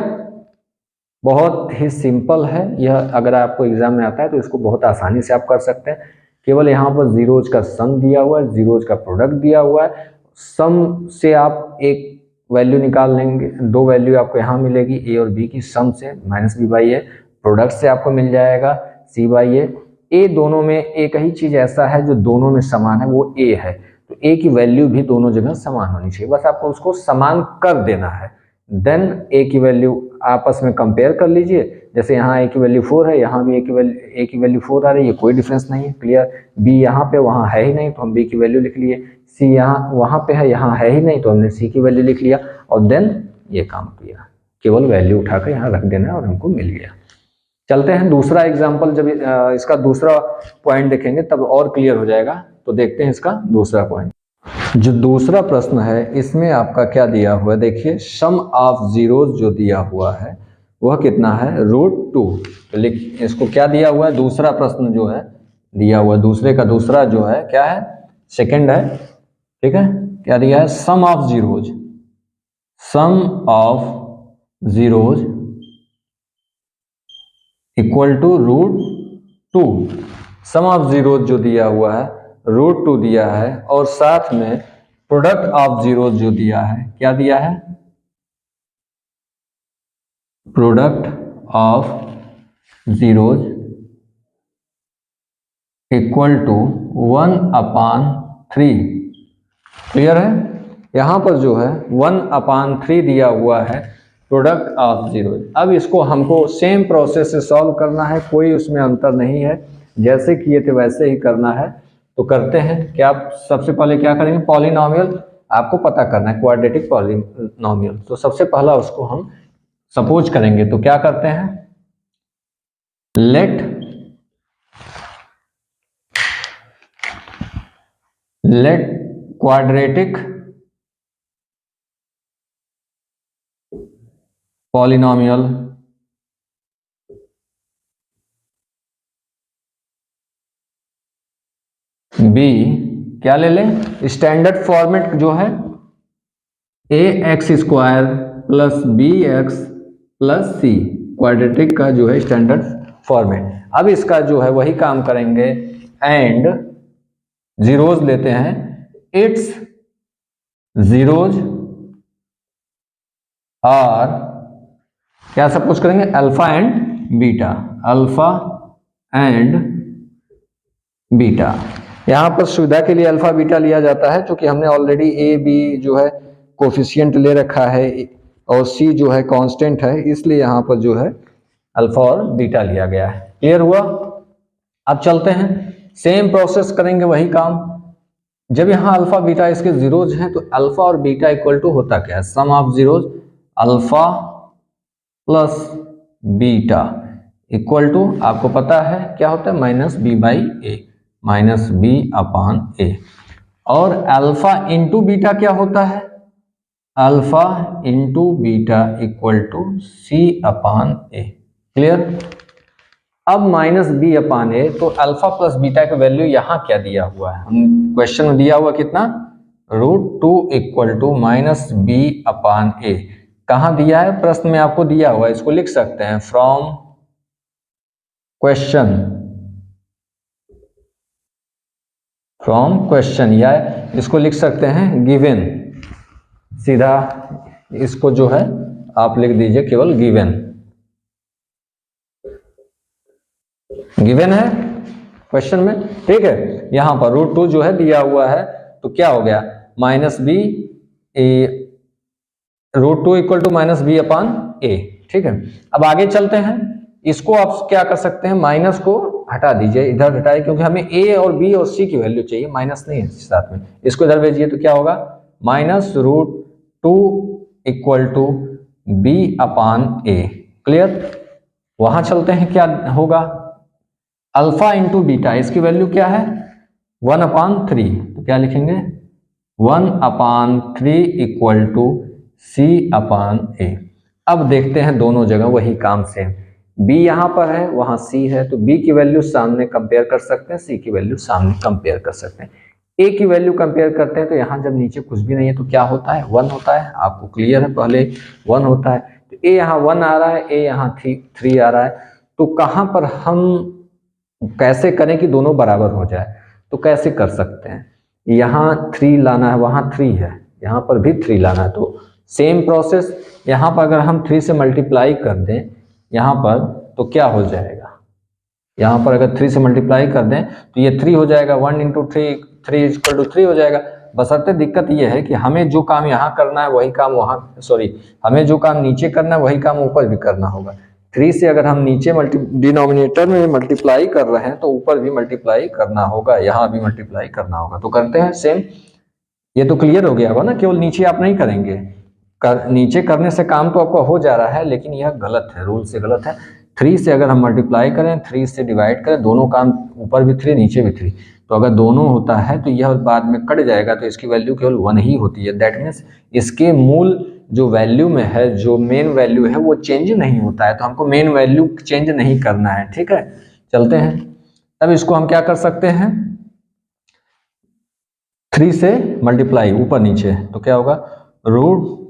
बहुत ही सिंपल है यह, अगर आपको एग्जाम में आता है तो इसको बहुत आसानी से आप कर सकते हैं। केवल यहाँ पर जीरोज का सम दिया हुआ है, जीरोज का प्रोडक्ट दिया हुआ है, सम से आप एक वैल्यू निकाल लेंगे, 2 वैल्यू आपको यहाँ मिलेगी, ए और बी की सम से -b/a, प्रोडक्ट से आपको मिल जाएगा c/a। ए दोनों में एक ही चीज ऐसा है जो दोनों में समान है, वो ए है, तो ए की वैल्यू भी दोनों जगह समान होनी चाहिए, बस आपको उसको समान कर देना है। देन ए की वैल्यू आपस में कंपेयर कर लीजिए, जैसे यहाँ ए की वैल्यू 4 है, यहाँ भी ए की वैल्यू 4 आ रही है, कोई डिफरेंस नहीं है। क्लियर, बी यहाँ पे वहाँ है ही नहीं तो हम बी की वैल्यू लिख लिए, सी यहाँ वहाँ पे है, यहाँ है ही नहीं तो हमने सी की वैल्यू लिख लिया, और देन ये काम किया, केवल वैल्यू उठाकर यहाँ रख देना है और हमको मिल गया। चलते हैं दूसरा एग्जाम्पल, जब इसका दूसरा पॉइंट देखेंगे तब और क्लियर हो जाएगा। तो देखते हैं इसका दूसरा पॉइंट। जो दूसरा प्रश्न है इसमें आपका क्या दिया हुआ है, देखिए, सम ऑफ जीरोज जो दिया हुआ है वह कितना है, √2। तो लिख, इसको क्या दिया हुआ है, दूसरा प्रश्न जो है दिया हुआ है, दूसरे का दूसरा जो है क्या है, सेकंड है, ठीक है। क्या दिया है, sum of zeros, sum of zeros equal to √2। Sum of zeros जो दिया हुआ है √2 दिया है, और साथ में प्रोडक्ट ऑफ जीरोज जो दिया है, क्या दिया है, product of zeros equal to 1/3। Clear है, यहां पर जो है 1/3 दिया हुआ है प्रोडक्ट ऑफ जीरोज। अब इसको हमको सेम प्रोसेस से सॉल्व करना है, कोई उसमें अंतर नहीं है, जैसे किए थे वैसे ही करना है। तो करते हैं क्या, आप सबसे पहले क्या करेंगे, पॉलिनोमियल आपको पता करना है, क्वाड्रेटिक पॉलिनोमियल। तो सबसे पहला उसको हम सपोज करेंगे, तो क्या करते हैं, लेट क्वाड्रेटिक पॉलिनोमियल बी, क्या ले लें, स्टैंडर्ड फॉर्मेट जो है ax² + bx + c, क्वाड्रेटिक का जो है स्टैंडर्ड फॉर्मेट। अब इसका जो है वही काम करेंगे, एंड जीरोज लेते हैं, इट्स जीरोज और क्या सपोज करेंगे, alpha and beta, alpha and beta. यहाँ पर सुविधा के लिए अल्फा बीटा लिया जाता है, क्योंकि हमने ऑलरेडी ए बी जो है कोफिशिएंट ले रखा है और सी जो है कांस्टेंट है, इसलिए यहाँ पर जो है अल्फा और बीटा लिया गया है। क्लियर हुआ, अब चलते हैं, सेम प्रोसेस करेंगे वही काम। जब यहाँ अल्फा बीटा इसके जीरोज हैं, तो अल्फा और बीटा इक्वल टू होता क्या है, sum of zeros alpha plus beta equal to, आपको पता है क्या होता है, -b/a, -b/a। और अल्फा इंटू बीटा क्या होता है, alpha into beta equal to c/a। Clear, अब -b/a, तो अल्फा प्लस बीटा का वैल्यू यहाँ क्या दिया हुआ है, हम क्वेश्चन में दिया हुआ कितना, √2 इक्वल टू -b/a। कहाँ दिया है, प्रश्न में आपको दिया हुआ है, इसको लिख सकते हैं फ्रॉम क्वेश्चन, या इसको लिख सकते हैं गिवन, सीधा इसको जो है आप लिख दीजिए केवल गिवन है क्वेश्चन में, ठीक है। यहां पर √2 जो है दिया हुआ है, तो क्या हो गया -b √2 equal to -b upon a, ठीक है। अब आगे चलते हैं, इसको आप क्या कर सकते हैं, माइनस को हटा दीजिए, इधर हटाइए, क्योंकि हमें a और b और c की वैल्यू चाहिए, माइनस नहीं है साथ में। इसको इधर भेजिए तो क्या होगा, -√2 equal to b upon a, clear. वहां चलते हैं, क्या होगा, अल्फा इंटू बीटा, इसकी वैल्यू क्या है 1/3, तो क्या लिखेंगे 1/3 equal to c upon a। अब देखते हैं दोनों जगह वही काम से, b यहां पर है वहां c है, तो b की वैल्यू सामने कंपेयर कर सकते हैं, c की वैल्यू सामने कंपेयर कर सकते हैं। a की वैल्यू कंपेयर करते हैं, तो यहां जब नीचे कुछ भी नहीं है तो क्या होता है 1 होता है, आपको क्लियर है, पहले 1 होता है, तो a यहाँ 1 आ रहा है, a यहाँ 3 आ रहा है, तो कहां पर हम कैसे करें कि दोनों बराबर हो जाए, तो कैसे कर सकते हैं, यहाँ 3 लाना है, वहां 3 है, यहाँ पर भी 3 लाना है, तो सेम प्रोसेस, यहाँ पर अगर हम 3 से मल्टीप्लाई कर दें यहाँ पर, तो क्या हो जाएगा, यहाँ पर अगर 3 से मल्टीप्लाई कर दें तो ये 3 हो जाएगा, 1 इंटू 3 इक्वल टू 3 हो जाएगा। बशर्ते दिक्कत ये है कि हमें जो काम यहाँ करना है वही काम वहाँ, हमें जो काम नीचे करना है वही काम ऊपर भी करना होगा। 3 से अगर हम नीचे डिनोमिनेटर में मल्टीप्लाई कर रहे हैं तो ऊपर भी मल्टीप्लाई करना होगा, यहाँ भी मल्टीप्लाई करना होगा, तो करते हैं सेम। ये तो क्लियर हो गया होगा ना, केवल नीचे आप नहीं करेंगे, नीचे करने से काम तो आपका हो जा रहा है, लेकिन यह गलत है, रूल से गलत है। 3 से अगर हम मल्टीप्लाई करें, 3 से डिवाइड करें, दोनों काम ऊपर भी 3 नीचे भी 3, तो अगर दोनों होता है तो यह बाद में कट जाएगा, तो इसकी वैल्यू केवल 1 ही होती है। दैट मीन्स इसके मूल जो वैल्यू में है, जो मेन वैल्यू है वो चेंज नहीं होता है, तो हमको मेन वैल्यू चेंज नहीं करना है, ठीक है। चलते हैं, तब इसको हम क्या कर सकते हैं, 3 से मल्टीप्लाई ऊपर नीचे, तो क्या होगा √2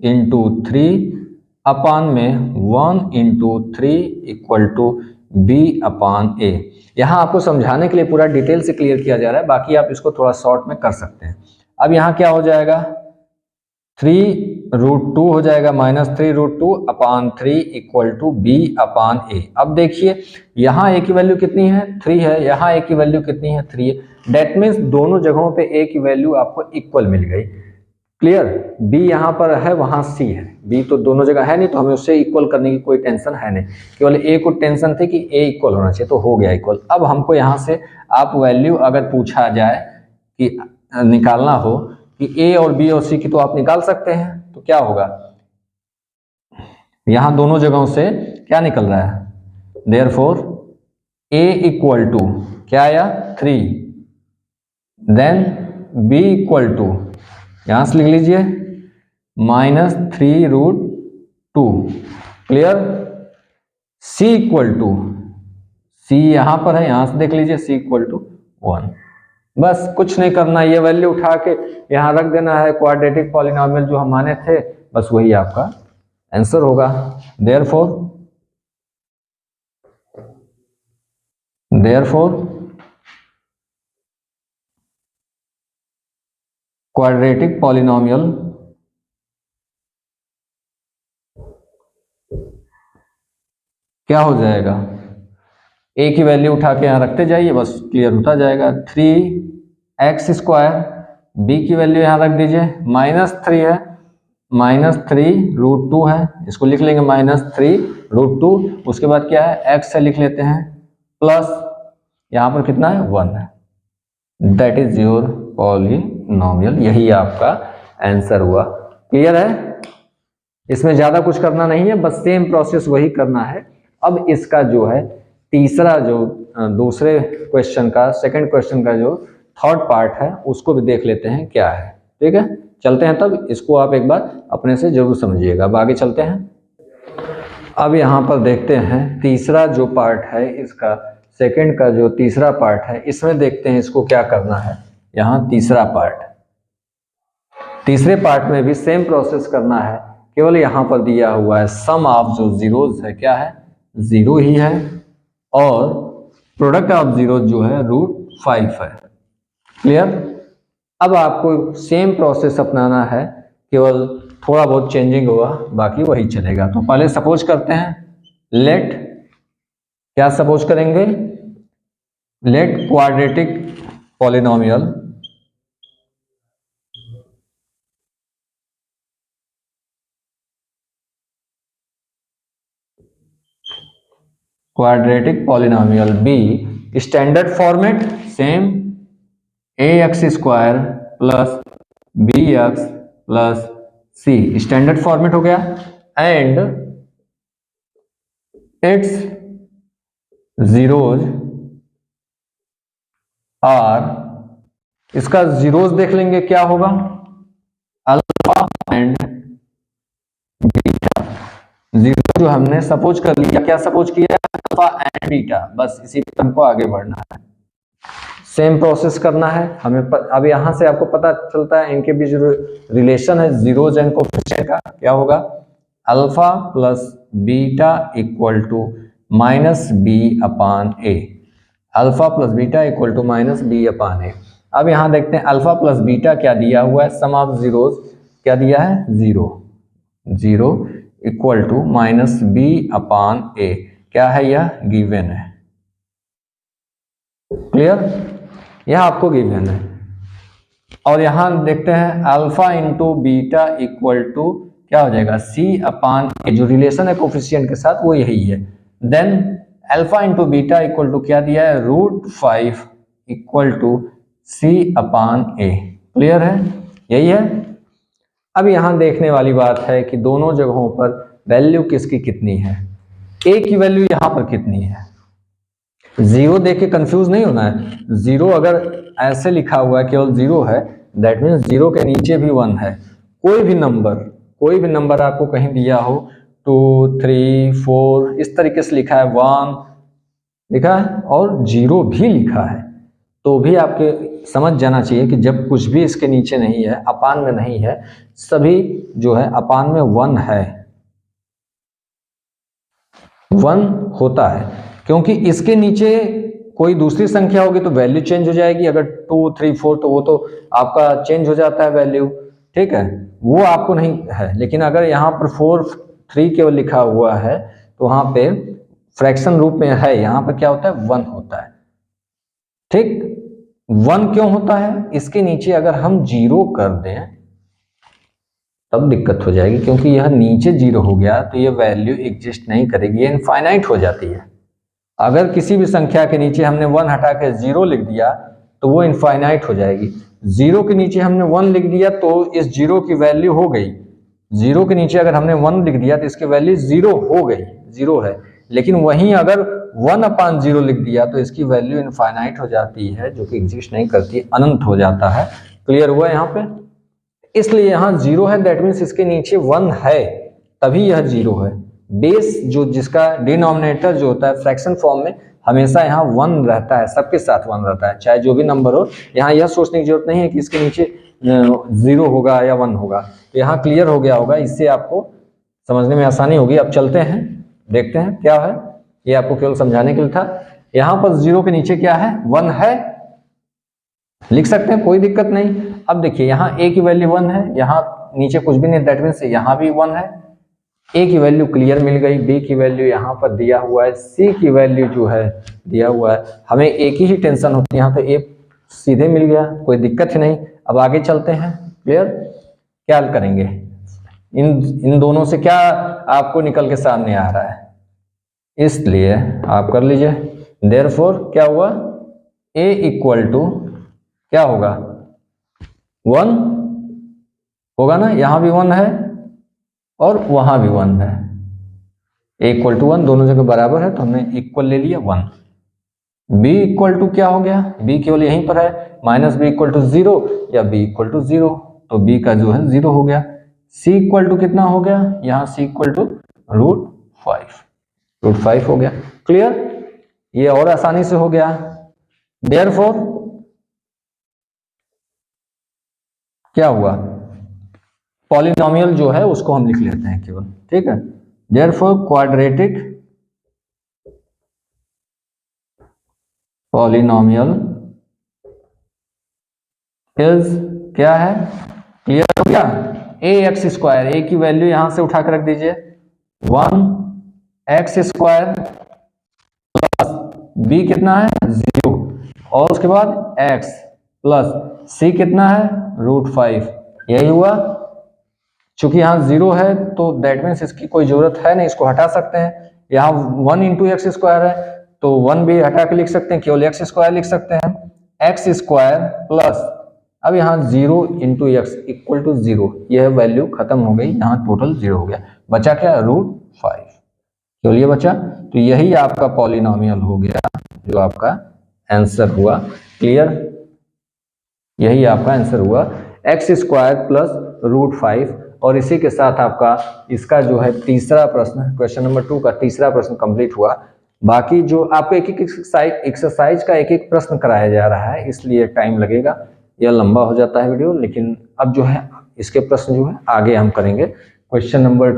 इंटू 3 अपान में 1 into 3 equal to b upon a। यहाँ आपको समझाने के लिए पूरा डिटेल से क्लियर किया जा रहा है, बाकी आप इसको थोड़ा शॉर्ट में कर सकते हैं। अब यहाँ क्या हो जाएगा, 3√2 हो जाएगा, -3√2 upon 3 equal to b upon a। अब देखिए यहाँ a की वैल्यू कितनी है 3 है, यहाँ a की वैल्यू कितनी है 3 है। डेट मीन्स दोनों जगहों पे a की वैल्यू आपको इक्वल मिल गई, क्लियर। b यहाँ पर है, वहां c है, b तो दोनों जगह है नहीं, तो हमें उससे इक्वल करने की कोई टेंशन है नहीं, केवल a को टेंशन थी कि a इक्वल होना चाहिए, तो हो गया इक्वल। अब हमको यहाँ से आप वैल्यू अगर पूछा जाए कि निकालना हो कि a और b और c की, तो आप निकाल सकते हैं, तो क्या होगा, यहाँ दोनों जगहों से क्या निकल रहा है, देयरफॉर a इक्वल टू क्या आया 3, देन b इक्वल टू यहां से लिख लीजिए -3√2, clear. c equal to, c यहां पर है, यहां से देख लीजिए c इक्वल टू 1। बस कुछ नहीं करना, ये वैल्यू उठा के यहां रख देना है, क्वाड्रेटिक पॉलिनोमियल जो हम माने थे, बस वही आपका आंसर होगा। देयरफॉर क्वाड्रेटिक पॉलिनोमियल क्या हो जाएगा, a की वैल्यू उठा के यहाँ रखते जाइए, बस क्लियर होता जाएगा। 3x², b की वैल्यू यहाँ रख दीजिए, -3 है, -3√2 है, इसको लिख लेंगे -3√2, उसके बाद क्या है x से लिख लेते हैं, प्लस यहाँ पर कितना है 1 है, दैट इज योर पॉलिनोमियल, यही आपका आंसर हुआ। क्लियर है, इसमें ज्यादा कुछ करना नहीं है, बस सेम प्रोसेस वही करना है। अब इसका जो है तीसरा, जो दूसरे क्वेश्चन का, सेकंड क्वेश्चन का जो थर्ड पार्ट है, उसको भी देख लेते हैं क्या है, ठीक है। चलते हैं, तब इसको आप एक बार अपने से जरूर समझिएगा। अब आगे चलते हैं, अब यहाँ पर देखते हैं तीसरा जो पार्ट है इसका, सेकंड का जो तीसरा पार्ट है, इसमें देखते हैं इसको क्या करना है। यहाँ तीसरा पार्ट, तीसरे पार्ट में भी सेम प्रोसेस करना है, केवल यहाँ पर दिया हुआ है सम ऑफ जो जीरोज है, क्या है 0 ही है, और प्रोडक्ट ऑफ जीरो जो है √5 है, क्लियर। अब आपको सेम प्रोसेस अपनाना है, केवल थोड़ा बहुत चेंजिंग होगा, बाकी वही चलेगा। तो पहले सपोज करते हैं, लेट, क्या सपोज करेंगे, let quadratic polynomial be standard format same ax square plus B x plus c, standard format हो गया, एंड इट्स जीरोज आर, इसका जीरोज देख लेंगे क्या होगा, अल्फा एंड बीटा। जीरो जो हमने सपोज कर लिया, क्या सपोज किया, अल्फा एंड बीटा, बस इसी पर हमको आगे बढ़ना है, सेम प्रोसेस करना है हमें। अब यहां से आपको पता चलता है इनके बीच जो रिलेशन है जीरोज एंड कोफिशिएंट का, क्या होगा, alpha plus beta equal to minus b upon a, alpha plus beta equal to minus b upon a. अब यहां देखते हैं अल्फा प्लस बीटा क्या दिया हुआ है, सम ऑफ जीरोज क्या दिया है, zero, zero equal to minus b upon a, क्या है, यह गिवन है, क्लियर, यह आपको गिवन है। और यहां देखते हैं alpha into beta equal to क्या हो जाएगा, सी अपान ए, जो रिलेशन है कोफिशिएंट के साथ वो यही है। Then alpha into beta equal to क्या दिया है, √5 equal to c upon a, clear है, यही है। अब यहां देखने वाली बात है कि दोनों जगहों पर वैल्यू किसकी कितनी है, ए की वैल्यू यहां पर कितनी है, जीरो देख के कंफ्यूज नहीं होना है, जीरो अगर ऐसे लिखा हुआ है केवल जीरो है, दैट मीन्स जीरो के नीचे भी वन है। कोई भी नंबर आपको कहीं दिया हो 2 3 4 इस तरीके से लिखा है, 1 लिखा है और जीरो भी लिखा है, तो भी आपके समझ जाना चाहिए कि जब कुछ भी इसके नीचे नहीं है, अपान में नहीं है, सभी जो है अपान में वन है, वन होता है, क्योंकि इसके नीचे कोई दूसरी संख्या होगी तो वैल्यू चेंज हो जाएगी, अगर 2 3 4 तो वो तो आपका चेंज हो जाता है वैल्यू, ठीक है, वो आपको नहीं है। लेकिन अगर यहाँ पर 4 3 केवल लिखा हुआ है तो वहां पे फ्रैक्शन रूप में है, यहाँ पर क्या होता है, वन होता है, ठीक, वन क्यों होता है, इसके नीचे अगर हम जीरो कर दें तब दिक्कत हो जाएगी, क्योंकि यह नीचे जीरो हो गया तो यह वैल्यू एग्जिस्ट नहीं करेगी, ये इनफाइनाइट हो जाती है। अगर किसी भी संख्या के नीचे हमने वन हटा के जीरो लिख दिया तो वो इनफाइनाइट हो जाएगी, जीरो के नीचे हमने वन लिख दिया तो इस जीरो की वैल्यू हो गई, जीरो के नीचे अगर हमने वन लिख दिया तो इसकी वैल्यू जीरो हो गई, जीरो है। लेकिन वहीं अगर 1/0 लिख दिया तो इसकी वैल्यू इनफाइनाइट हो जाती है, जो कि एग्जिस्ट नहीं करती, अनंत हो जाता है, क्लियर हुआ यहाँ पे। इसलिए यहाँ जीरो है, दैट मीन्स इसके नीचे वन है, तभी यह जीरो है। बेस जो जिसका डिनोमिनेटर जो होता है फ्रैक्शन फॉर्म में हमेशा यहाँ वन रहता है, सबके साथ वन रहता है, चाहे जो भी नंबर हो। यहाँ यह सोचने की जरूरत नहीं है कि इसके नीचे जीरो होगा या वन होगा, तो यहाँ क्लियर हो गया होगा, इससे आपको समझने में आसानी होगी। अब चलते हैं, देखते हैं क्या है, ये आपको केवल समझाने के लिए था। यहाँ पर जीरो के नीचे क्या है, वन है, लिख सकते हैं, कोई दिक्कत नहीं। अब देखिए यहाँ ए की वैल्यू वन है, यहाँ नीचे कुछ भी नहीं, दैट मीन्स यहाँ भी वन है, ए की वैल्यू क्लियर मिल गई, बी की वैल्यू यहाँ पर दिया हुआ है, सी की वैल्यू जो है दिया हुआ है, हमें एक ही टेंशन होती है, यहाँ पे ए सीधे मिल गया, कोई दिक्कत ही नहीं। अब आगे चलते हैं, क्लियर, क्या करेंगे, इन दोनों से क्या आपको निकल के सामने आ रहा है, इसलिए आप कर लीजिए, देयरफॉर क्या हुआ, ए इक्वल टू क्या होगा, वन होगा ना, यहां भी वन है और वहां भी वन है, ए इक्वल टू वन, दोनों जगह बराबर है तो हमने इक्वल ले लिया वन। बी इक्वल टू क्या हो गया, बी केवल यहीं पर है, minus b equal to zero या बी इक्वल टू जीरो, तो बी का जो है जीरो हो गया। सी इक्वल टू कितना हो गया, यहाँ सी इक्वल टू √5 हो गया, क्लियर, ये और आसानी से हो गया। देयरफॉर क्या हुआ, पॉलिनोमियल जो है उसको हम लिख लेते हैं केवल, ठीक है, देयरफॉर क्वाड्रेटिक पॉलिनोमियल इज क्या है, क्लियर हो गया। ए एक्स स्क्वायर, ए की वैल्यू यहां से उठा कर रख दीजिए, 1x स्क्वायर प्लस बी कितना है 0, और उसके बाद x प्लस सी कितना है √5, यही हुआ। चूंकि यहाँ 0 है तो दैट मीन्स इसकी कोई जरूरत है नहीं, इसको हटा सकते हैं। यहाँ 1 इंटू एक्स स्क्वायर है तो 1 भी हटा के लिख सकते हैं, केवल एक्स स्क्वायर लिख सकते हैं, एक्स स्क्वायर प्लस अब यहाँ 0 इंटू एक्स इक्वल टू 0, यह वैल्यू खत्म हो गई, यहाँ टोटल 0 हो गया, बचा क्या √5, केवल ये बचा। तो यही आपका पॉलिनोमियल हो गया, जो आपका आंसर हुआ, क्लियर, यही आपका आंसर हुआ एक्स स्क्वायर प्लस √5। और इसी के साथ आपका इसका जो है तीसरा प्रश्न, क्वेश्चन नंबर 2 का तीसरा प्रश्न कंप्लीट हुआ। बाकी जो आपको एक एक एक्सरसाइज का एक एक प्रश्न कराया जा रहा है, इसलिए टाइम लगेगा, यह लंबा हो जाता है वीडियो, लेकिन अब जो है इसके प्रश्न जो है आगे हम करेंगे। क्वेश्चन नंबर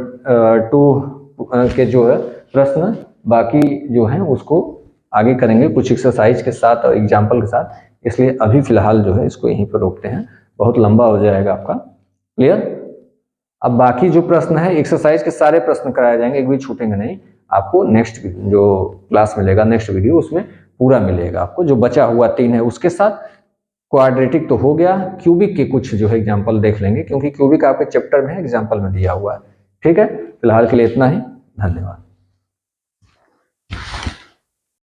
2 के जो है प्रश्न बाकी जो है उसको आगे करेंगे कुछ एक्सरसाइज के साथ और एग्जाम्पल के साथ, इसलिए अभी फिलहाल जो है इसको यहीं पर रोकते हैं, बहुत लंबा हो जाएगा आपका, क्लियर। अब बाकी जो प्रश्न है एक्सरसाइज के सारे प्रश्न कराए जाएंगे, एक भी छूटेंगे नहीं, आपको नेक्स्ट जो क्लास मिलेगा, नेक्स्ट वीडियो, उसमें पूरा मिलेगा आपको। जो बचा हुआ 3 है उसके साथ क्वाड्रेटिक तो हो गया, क्यूबिक के कुछ जो है एग्जाम्पल देख लेंगे, क्योंकि क्यूबिक आपके चैप्टर में एग्जाम्पल में दिया हुआ है। ठीक है, फिलहाल के लिए इतना ही, धन्यवाद।